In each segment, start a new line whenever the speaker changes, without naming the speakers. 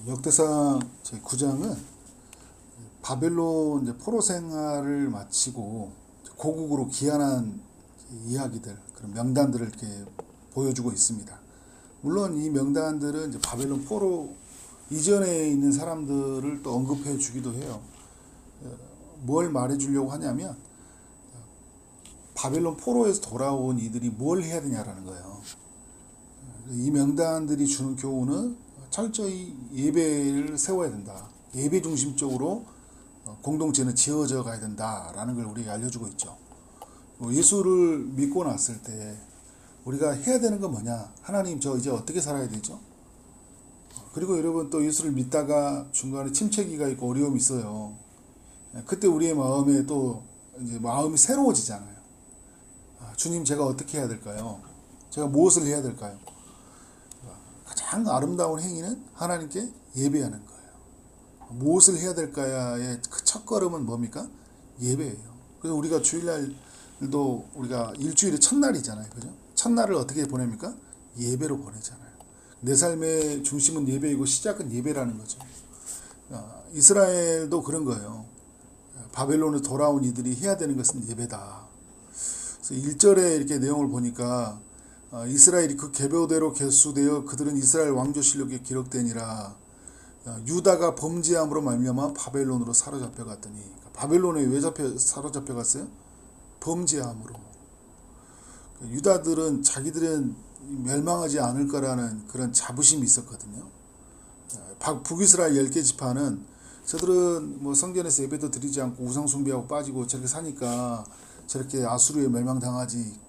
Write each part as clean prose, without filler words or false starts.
역대상 제9장은 바벨론 이제 포로 생활을 마치고 고국으로 귀환한 이야기들, 그런 명단들을 이렇게 보여주고 있습니다. 물론 이 명단들은 이제 바벨론 포로 이전에 있는 사람들을 또 언급해 주기도 해요. 뭘 말해 주려고 하냐면 바벨론 포로에서 돌아온 이들이 뭘 해야 되냐라는 거예요. 이 명단들이 주는 교훈은 철저히 예배를 세워야 된다. 예배 중심적으로 공동체는 지어져 가야 된다라는 걸 우리에게 알려주고 있죠. 예수를 믿고 났을 때 우리가 해야 되는 건 뭐냐? 하나님, 저 이제 어떻게 살아야 되죠? 그리고 여러분, 또 예수를 믿다가 중간에 침체기가 있고 어려움이 있어요. 그때 우리의 마음에 또 이제 마음이 새로워지잖아요. 주님, 제가 어떻게 해야 될까요? 제가 무엇을 해야 될까요? 가장 아름다운 행위는 하나님께 예배하는 거예요. 무엇을 해야 될까의 그 첫걸음은 뭡니까? 예배예요. 그래서 우리가 주일날도 우리가 일주일의 첫날이잖아요. 그죠? 첫날을 어떻게 보냅니까? 예배로 보내잖아요. 내 삶의 중심은 예배이고 시작은 예배라는 거죠. 이스라엘도 그런 거예요. 바벨론에 돌아온 이들이 해야 되는 것은 예배다. 그래서 1절에 이렇게 내용을 보니까 이스라엘이 그 계보대로 계수되어 그들은 이스라엘 왕조실록에 기록되니라. 유다가 범죄함으로 말미암아 바벨론으로 사로잡혀 갔더니, 바벨론에 왜 사로잡혀 갔어요? 범죄함으로. 유다들은 자기들은 멸망하지 않을 거라는 그런 자부심이 있었거든요. 북이스라엘 10개 지파는 저들은 뭐 성전에서 예배도 드리지 않고 우상 숭배하고 빠지고 저렇게 사니까 저렇게 아수르에 멸망당하지,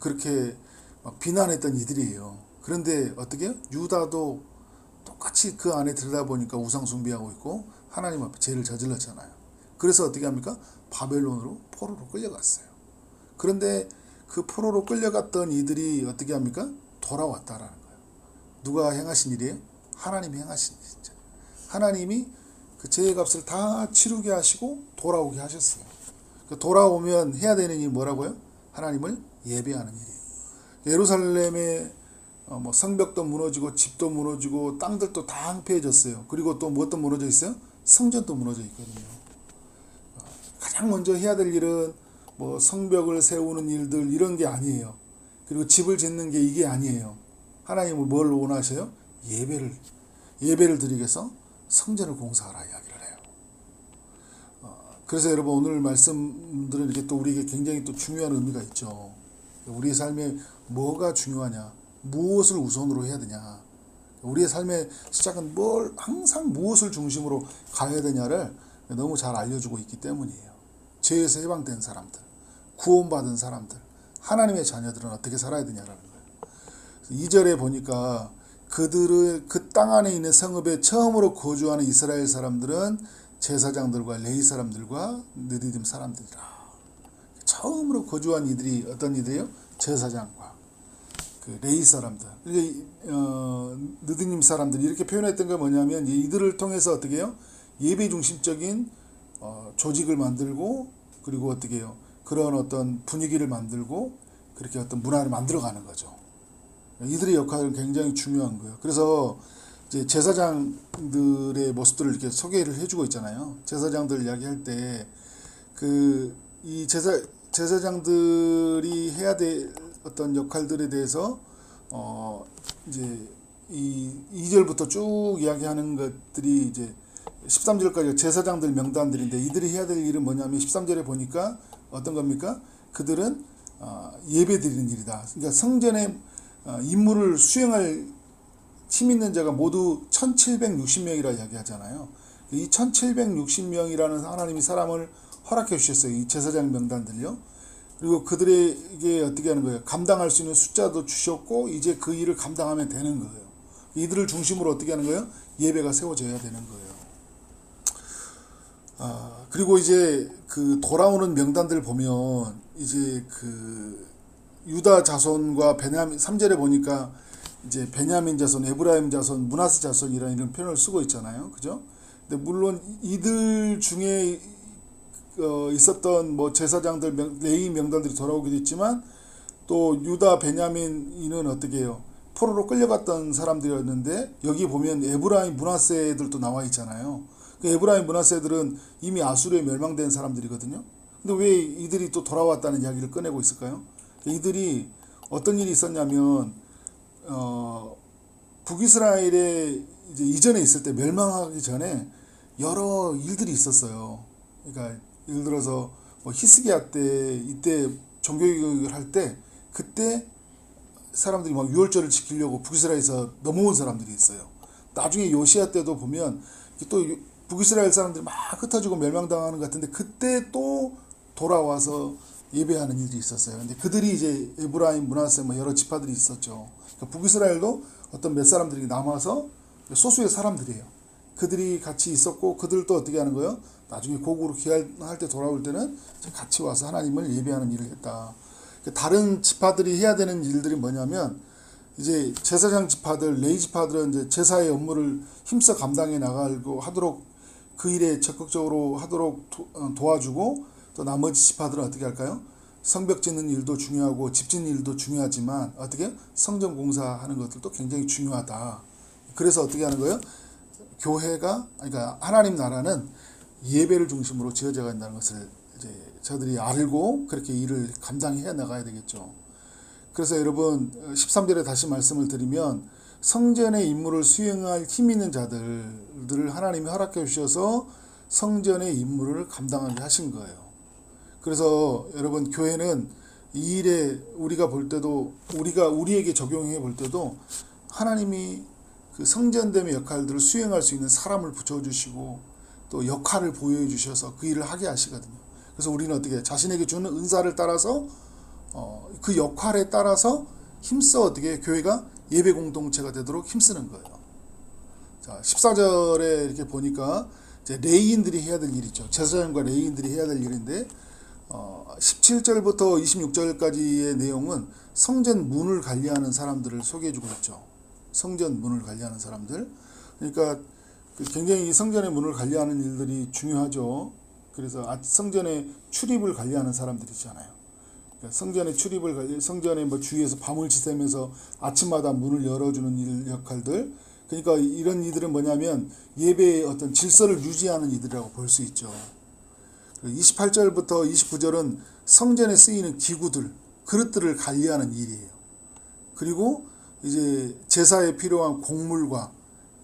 그렇게 막 비난했던 이들이에요. 그런데 어떻게 해요? 유다도 똑같이 그 안에 들여다보니까 우상 숭배하고 있고 하나님 앞에 죄를 저질렀잖아요. 그래서 어떻게 합니까? 바벨론으로 포로로 끌려갔어요. 그런데 그 포로로 끌려갔던 이들이 어떻게 합니까? 돌아왔다라는 거예요. 누가 행하신 일이에요? 하나님이 행하신 일이죠. 하나님이 그 죄의 값을 다 치르게 하시고 돌아오게 하셨어요. 돌아오면 해야 되는 일이 뭐라고요? 하나님을 예배하는 일이에요. 예루살렘의 뭐 성벽도 무너지고 집도 무너지고 땅들도 다 황폐해졌어요. 그리고 또 무엇도 무너져 있어요? 성전도 무너져 있거든요. 가장 먼저 해야 될 일은 뭐 성벽을 세우는 일들 이런 게 아니에요. 그리고 집을 짓는 게 이게 아니에요. 하나님은 뭘 원하셔요? 예배를 드리기 위해서 성전을 공사하라 이야기를 해요. 그래서 여러분, 오늘 말씀들은 이렇게 또 우리에게 굉장히 또 중요한 의미가 있죠. 우리의 삶에 뭐가 중요하냐, 무엇을 우선으로 해야 되냐, 우리의 삶의 시작은 항상 무엇을 중심으로 가야 되냐를 너무 잘 알려주고 있기 때문이에요. 죄에서 해방된 사람들, 구원받은 사람들, 하나님의 자녀들은 어떻게 살아야 되냐라는 거예요. 2절에 보니까 그들의 그 땅 안에 있는 성읍에 처음으로 거주하는 이스라엘 사람들은 제사장들과 레위 사람들과 느디딤 사람들이라. 처음으로 거주한 이들이 어떤 이들이에요? 제사장과 그 레위 사람들, 느디님 사람들, 이렇게 표현했던 게 뭐냐면 이들을 통해서 어떻게 해요? 예배 중심적인 조직을 만들고, 그리고 어떻게 해요? 그런 어떤 분위기를 만들고 그렇게 어떤 문화를 만들어가는 거죠. 이들의 역할은 굉장히 중요한 거예요. 그래서 이제 제사장들의 모습들을 이렇게 소개를 해주고 있잖아요. 제사장들 이야기할 때 이 제사장들이 해야 될 어떤 역할들에 대해서 이제 이 2절부터 쭉 이야기하는 것들이 이제 13절까지 제사장들 명단들인데, 이들이 해야 될 일은 뭐냐면 13절에 보니까 어떤 겁니까? 그들은 예배 드리는 일이다. 그러니까 성전의 임무를 수행할 힘 있는 자가 모두 1760명이라 이야기하잖아요. 이 1760명이라는 하나님이 사람을 허락해 주셨어요. 이 제사장 명단들요. 그리고 그들에게 어떻게 하는 거예요? 감당할 수 있는 숫자도 주셨고, 이제 그 일을 감당하면 되는 거예요. 이들을 중심으로 어떻게 하는 거예요? 예배가 세워져야 되는 거예요. 그리고 이제 그 돌아오는 명단들 보면 이제 그 유다 자손과 베냐민, 3절에 보니까 이제 베냐민 자손, 에브라임 자손, 므낫세 자손이라는 이런 표현을 쓰고 있잖아요. 그죠? 근데 물론 이들 중에 있었던 뭐 제사장들, 레위 명단들이 돌아오기도 했지만, 또 유다, 베냐민은 어떻게 해요? 포로로 끌려갔던 사람들이었는데 여기 보면 에브라임 므낫세들도 나와 있잖아요. 그 에브라임 므낫세들은 이미 아수르에 멸망된 사람들이거든요. 근데 왜 이들이 또 돌아왔다는 이야기를 꺼내고 있을까요? 이들이 어떤 일이 있었냐면 북이스라엘에 이제 이전에 있을 때 멸망하기 전에 여러 일들이 있었어요. 그러니까 예를 들어서 뭐 히스기야 때 이때 종교개혁을 할 때 그때 사람들이 막 유월절을 지키려고 북이스라엘에서 넘어온 사람들이 있어요. 나중에 요시야 때도 보면 또 북이스라엘 사람들이 막 흩어지고 멸망당하는 것 같은데 그때 또 돌아와서 예배하는 일이 있었어요. 근데 그들이 이제 에브라임, 므낫세 뭐 여러 지파들이 있었죠. 그러니까 북이스라엘도 어떤 몇 사람들이 남아서 소수의 사람들이에요. 그들이 같이 있었고 그들도 어떻게 하는 거예요? 나중에 고국으로 귀환할 때 돌아올 때는 같이 와서 하나님을 예배하는 일을 했다. 다른 지파들이 해야 되는 일들이 뭐냐면 이제 제사장 지파들, 레위 지파들은 이제 제사의 업무를 힘써 감당해 나가고 하도록 그 일에 적극적으로 하도록 도와주고 또 나머지 지파들은 어떻게 할까요? 성벽 짓는 일도 중요하고 집 짓는 일도 중요하지만 어떻게 성전 공사하는 것들도 굉장히 중요하다. 그래서 어떻게 하는 거예요? 교회가 그러니까 하나님 나라는 예배를 중심으로 지어져 간다는 것을 이제 저들이 알고 그렇게 일을 감당해 나가야 되겠죠. 그래서 여러분 13절에 다시 말씀을 드리면 성전의 임무를 수행할 힘 있는 자들을 하나님이 허락해 주셔서 성전의 임무를 감당하게 하신 거예요. 그래서 여러분 교회는 이 일에 우리가 볼 때도 우리에게 적용해 볼 때도 하나님이 그 성전됨의 역할들을 수행할 수 있는 사람을 붙여주시고 또 역할을 보여주셔서 그 일을 하게 하시거든요. 그래서 우리는 어떻게 자신에게 주는 은사를 따라서 그 역할에 따라서 힘써 어떻게 교회가 예배 공동체가 되도록 힘쓰는 거예요. 자, 14절에 이렇게 보니까 이제 레위인들이 해야 될 일이죠. 제사장과 레위인들이 해야 될 일인데 17절부터 26절까지의 내용은 성전 문을 관리하는 사람들을 소개해주고 있죠. 성전 문을 관리하는 사람들. 그러니까 굉장히 성전의 문을 관리하는 일들이 중요하죠. 그래서 성전의 출입을 관리하는 사람들이 있잖아요. 그러니까 성전의 출입을 관리, 성전의 뭐 주위에서 밤을 지새면서 아침마다 문을 열어주는 일 역할들. 그러니까 이런 이들은 뭐냐면 예배의 어떤 질서를 유지하는 이들이라고 볼 수 있죠. 28절부터 29절은 성전에 쓰이는 기구들, 그릇들을 관리하는 일이에요. 그리고 이제 제사에 필요한 곡물과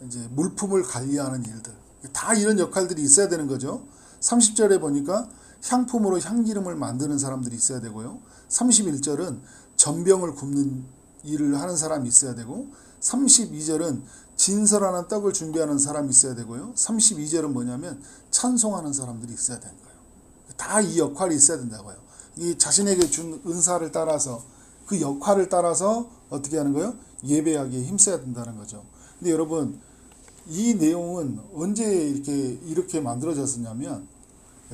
이제 물품을 관리하는 일들. 다 이런 역할들이 있어야 되는 거죠. 30절에 보니까 향품으로 향기름을 만드는 사람들이 있어야 되고요. 31절은 전병을 굽는 일을 하는 사람이 있어야 되고 32절은 진설하는 떡을 준비하는 사람이 있어야 되고요. 32절은 뭐냐면 찬송하는 사람들이 있어야 되는 거예요. 다 이 역할이 있어야 된다고요. 이 자신에게 준 은사를 따라서 그 역할을 따라서 어떻게 하는 거예요? 예배하기에 힘써야 된다는 거죠. 근데 여러분 이 내용은 언제 이렇게 만들어졌었냐면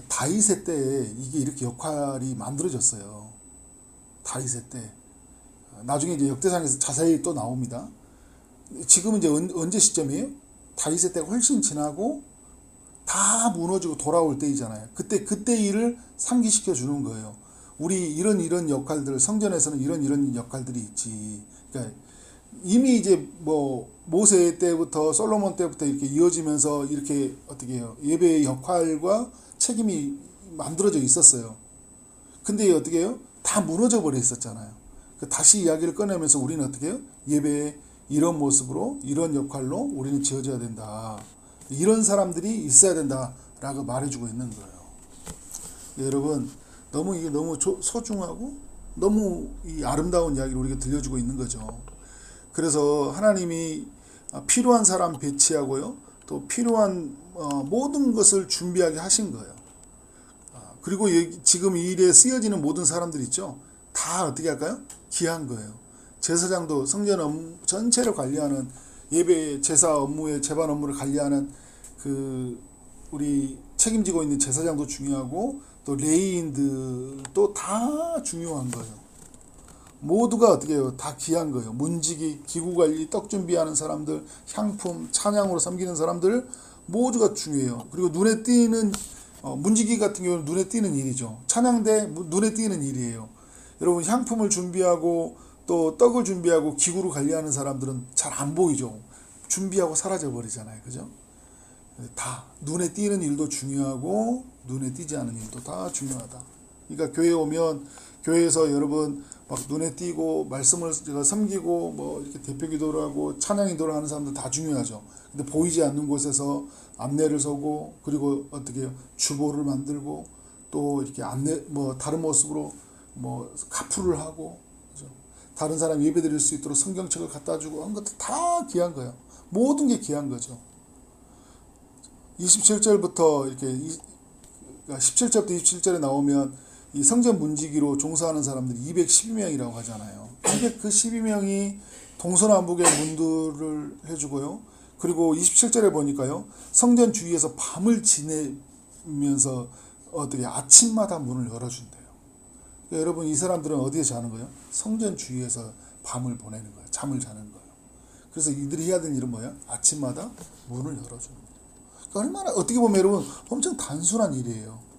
다윗의 때에 이게 이렇게 역할이 만들어졌어요. 다윗의 때. 나중에 이제 역대상에서 자세히 또 나옵니다. 지금은 이제 언제 시점이에요? 다윗의 때가 훨씬 지나고 다 무너지고 돌아올 때이잖아요. 그때 일을 상기시켜 주는 거예요. 우리 이런 역할들, 성전에서는 이런 역할들이 있지. 그러니까 이미 이제 뭐 모세 때부터 솔로몬 때부터 이렇게 이어지면서 이렇게 어떻게 해요? 예배의 역할과 책임이 만들어져 있었어요. 근데 어떻게 해요? 다 무너져 버려 있었잖아요. 다시 이야기를 꺼내면서 우리는 어떻게 해요? 예배의 이런 모습으로 이런 역할로 우리는 지어져야 된다. 이런 사람들이 있어야 된다라고 말해주고 있는 거예요. 여러분 이게 너무 소중하고 너무 이 아름다운 이야기를 우리가 들려주고 있는 거죠. 그래서 하나님이 필요한 사람 배치하고요, 또 필요한 모든 것을 준비하게 하신 거예요. 그리고 지금 이 일에 쓰여지는 모든 사람들 있죠. 다 어떻게 할까요? 귀한 거예요. 제사장도 성전 전체를 관리하는 예배 제사 업무의 제반 업무를 관리하는 우리 책임지고 있는 제사장도 중요하고 또 레위인들도 다 중요한 거예요. 모두가 어떻게 해요? 다 귀한 거예요. 문지기, 기구관리, 떡 준비하는 사람들, 향품, 찬양으로 섬기는 사람들 모두가 중요해요. 그리고 눈에 띄는 문지기 같은 경우는 눈에 띄는 일이죠. 찬양대 눈에 띄는 일이에요. 여러분 향품을 준비하고 또 떡을 준비하고 기구로 관리하는 사람들은 잘 안 보이죠. 준비하고 사라져 버리잖아요. 그죠? 다 눈에 띄는 일도 중요하고 눈에 띄지 않은 일도 다 중요하다. 그러니까 교회에 오면 교회에서 여러분 막 눈에 띄고 말씀을 섬기고 뭐 이렇게 대표 기도를 하고 찬양 인도를 하는 사람들 다 중요하죠. 근데 보이지 않는 곳에서 안내를 서고 그리고 어떻게 주보를 만들고 또 이렇게 안내 뭐 다른 모습으로 뭐 카풀을 하고 그죠? 다른 사람 예배 드릴 수 있도록 성경책을 갖다 주고 한 것도 다 귀한 거예요. 모든 게 귀한 거죠. 27절부터 이렇게 17절부터 27절에 나오면 이 성전 문지기로 종사하는 사람들이 212명이라고 하잖아요. 그 12명이 동서남북의 문들을 해주고요. 그리고 27절에 보니까요. 성전 주위에서 밤을 지내면서 어떻게 아침마다 문을 열어준대요. 그러니까 여러분 이 사람들은 어디에 자는 거예요? 성전 주위에서 밤을 보내는 거예요. 잠을 자는 거예요. 그래서 이들이 해야 되는 일은 뭐예요? 아침마다 문을 열어주는 거예요. 그러니까 얼마나 어떻게 보면 여러분 엄청 단순한 일이에요.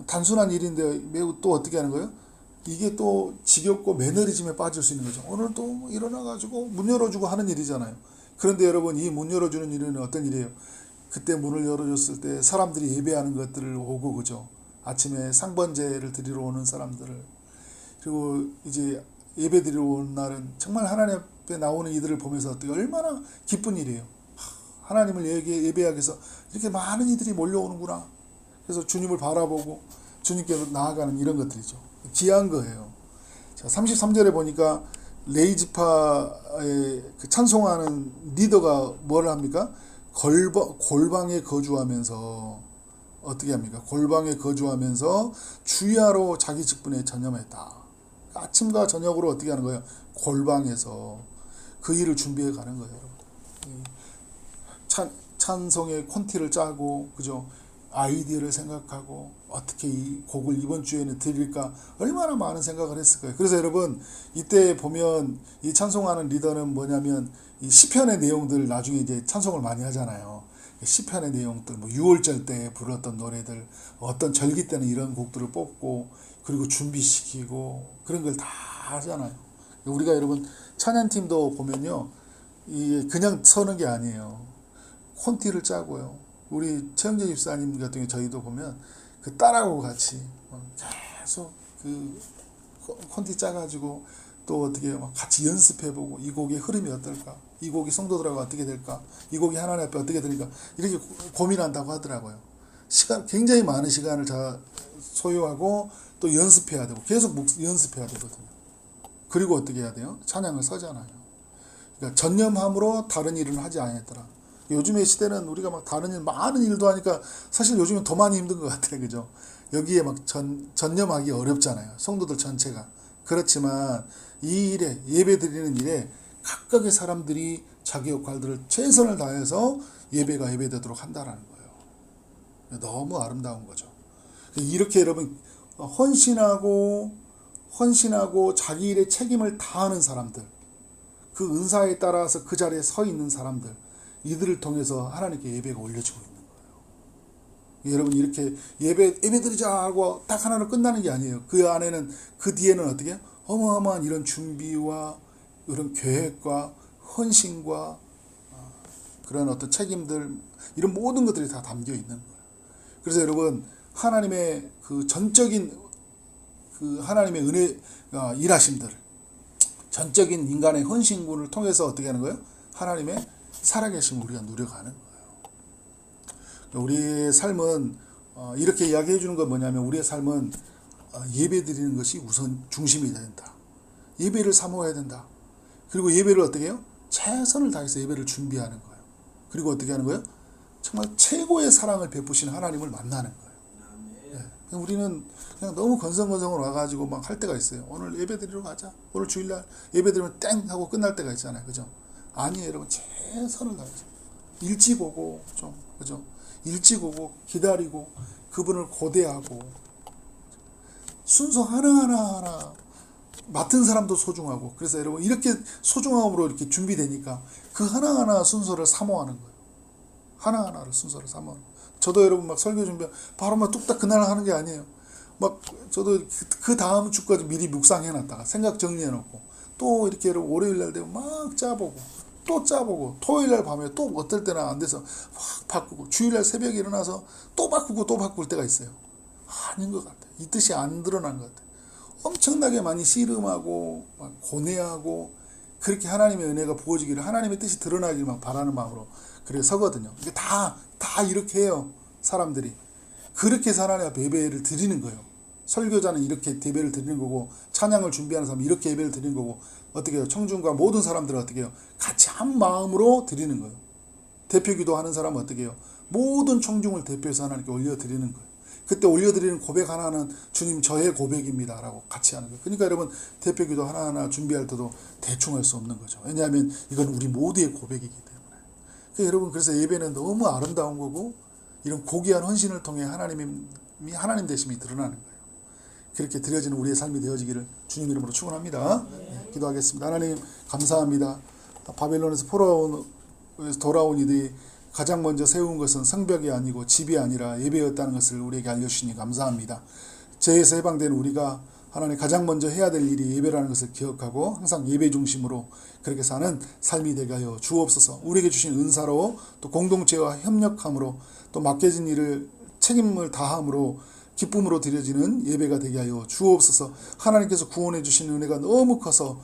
단순한 일인데 매우 또 어떻게 하는 거예요? 이게 또 지겹고 매너리즘에 빠질 수 있는 거죠. 오늘 또 일어나가지고 문 열어주고 하는 일이잖아요. 그런데 여러분 이 문 열어주는 일은 어떤 일이에요? 그때 문을 열어줬을 때 사람들이 예배하는 것들을 오고 그죠? 아침에 상번제를 드리러 오는 사람들을 그리고 이제 예배 드리러 오는 날은 정말 하나님 앞에 나오는 이들을 보면서 어떻게 얼마나 기쁜 일이에요. 하나님을 예배하기 위해서 이렇게 많은 이들이 몰려오는구나. 그래서 주님을 바라보고 주님께로 나아가는 이런 것들이죠. 귀한 거예요. 자, 33절에 보니까 레이지파의 그 찬송하는 리더가 뭘 합니까? 골방에 거주하면서 어떻게 합니까? 골방에 거주하면서 주야로 자기 직분에 전념했다. 아침과 저녁으로 어떻게 하는 거예요? 골방에서 그 일을 준비해 가는 거예요. 찬송의 콘티를 짜고 그죠? 아이디어를 생각하고 어떻게 이 곡을 이번 주에는 드릴까 얼마나 많은 생각을 했을 거예요. 그래서 여러분 이때 보면 이 찬송하는 리더는 뭐냐면 이 시편의 내용들 나중에 이제 찬송을 많이 하잖아요. 시편의 내용들 뭐 6월절 때 불렀던 노래들 어떤 절기 때는 이런 곡들을 뽑고 그리고 준비시키고 그런 걸 다 하잖아요. 우리가 여러분 찬양팀도 보면요 이 그냥 서는 게 아니에요. 콘티를 짜고요. 우리 최영재 집사님 같은 경우 저희도 보면 그 딸하고 같이 계속 그 콘티 짜가지고 또 어떻게 막 같이 연습해보고 이 곡의 흐름이 어떨까, 이 곡이 성도들하고 어떻게 될까, 이 곡이 하나님 앞에 어떻게 될까 이렇게 고민한다고 하더라고요. 굉장히 많은 시간을 다 소요하고 또 연습해야 되고 계속 연습해야 되거든요. 그리고 어떻게 해야 돼요? 찬양을 서잖아요. 그러니까 전념함으로 다른 일은 하지 않았더라. 요즘의 시대는 우리가 막 다른 일, 많은 일도 하니까 사실 요즘은 더 많이 힘든 것 같아요. 그죠? 여기에 막 전념하기 어렵잖아요. 성도들 전체가. 그렇지만 이 일에, 예배 드리는 일에 각각의 사람들이 자기 역할들을 최선을 다해서 예배가 예배되도록 한다라는 거예요. 너무 아름다운 거죠. 이렇게 여러분 헌신하고 자기 일에 책임을 다하는 사람들, 그 은사에 따라서 그 자리에 서 있는 사람들, 이들을 통해서 하나님께 예배가 올려지고 있는 거예요. 여러분 이렇게 예배 드리자 하고 딱 하나로 끝나는 게 아니에요. 그 안에는 그 뒤에는 어떻게 어마어마한 이런 준비와 이런 계획과 헌신과 그런 어떤 책임들 이런 모든 것들이 다 담겨 있는 거예요. 그래서 여러분 하나님의 그 전적인 그 하나님의 은혜 일하심들 전적인 인간의 헌신군을 통해서 어떻게 하는 거예요? 하나님의 살아계심을 우리가 누려가는 거예요. 우리의 삶은 이렇게 이야기해 주는 건 뭐냐면 우리의 삶은 예배 드리는 것이 우선 중심이 된다. 예배를 사모해야 된다. 그리고 예배를 어떻게 해요? 최선을 다해서 예배를 준비하는 거예요. 그리고 어떻게 하는 거예요? 정말 최고의 사랑을 베푸시는 하나님을 만나는 거예요. 네. 우리는 그냥 너무 건성건성으로 와가지고 막 할 때가 있어요. 오늘 예배 드리러 가자. 오늘 주일날 예배 드리면 땡 하고 끝날 때가 있잖아요. 그죠? 아니에요, 여러분. 최선을 다해서. 일찍 오고, 그죠? 일찍 오고, 기다리고, 그분을 고대하고, 순서 하나하나 맡은 사람도 소중하고, 그래서 여러분, 이렇게 소중함으로 이렇게 준비되니까, 그 하나하나 순서를 사모하는 거예요. 하나하나를 순서를 사모하는 거예요. 저도 여러분 막 설교 준비, 바로 막 뚝딱 그날 하는 게 아니에요. 막, 저도 그 다음 주까지 미리 묵상해놨다가, 생각 정리해놓고, 또 이렇게 월요일 날 되면 막 짜보고 또 짜보고 토요일 날 밤에 또 어떨 때는 안 돼서 확 바꾸고 주일날 새벽에 일어나서 또 바꾸고 또 바꿀 때가 있어요. 아닌 것 같아요. 이 뜻이 안 드러난 것 같아요. 엄청나게 많이 씨름하고 막 고뇌하고 그렇게 하나님의 은혜가 부어지기를 하나님의 뜻이 드러나기를 막 바라는 마음으로 그렇게 서거든요. 이게 다 이렇게 해요. 사람들이. 그렇게 해서 하나님 앞에 예배를 드리는 거예요. 설교자는 이렇게 예배를 드리는 거고 찬양을 준비하는 사람은 이렇게 예배를 드리는 거고 어떻게 해요? 청중과 모든 사람들은 어떻게 해요? 같이 한 마음으로 드리는 거예요. 대표기도 하는 사람은 어떻게 해요? 모든 청중을 대표해서 하나님께 올려드리는 거예요. 그때 올려드리는 고백 하나는 주님 저의 고백입니다 라고 같이 하는 거예요. 그러니까 여러분 대표기도 하나하나 준비할 때도 대충 할 수 없는 거죠. 왜냐하면 이건 우리 모두의 고백이기 때문에. 그러니까 여러분 그래서 예배는 너무 아름다운 거고 이런 고귀한 헌신을 통해 하나님이 하나님 되심이 드러나는 거예요. 그렇게 드려지는 우리의 삶이 되어지기를 주님 이름으로 축원합니다. 네, 기도하겠습니다. 하나님 감사합니다. 바벨론에서 돌아온 이들이 가장 먼저 세운 것은 성벽이 아니고 집이 아니라 예배였다는 것을 우리에게 알려주시니 감사합니다. 죄에서 해방된 우리가 하나님 가장 먼저 해야 될 일이 예배라는 것을 기억하고 항상 예배 중심으로 그렇게 사는 삶이 되게 하여 주옵소서. 우리에게 주신 은사로 또 공동체와 협력함으로 또 맡겨진 일을 책임을 다함으로 기쁨으로 드려지는 예배가 되게 하여 주옵소서. 하나님께서 구원해 주신 은혜가 너무 커서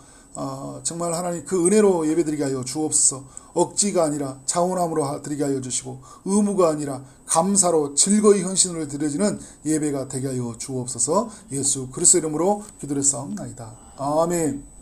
정말 하나님 그 은혜로 예배드리게 하여 주옵소서. 억지가 아니라 자원함으로 드리게 하여 주시고 의무가 아니라 감사로 즐거이 헌신으로 드려지는 예배가 되게 하여 주옵소서. 예수 그리스도 이름으로 기도를 싸움나이다. 아멘.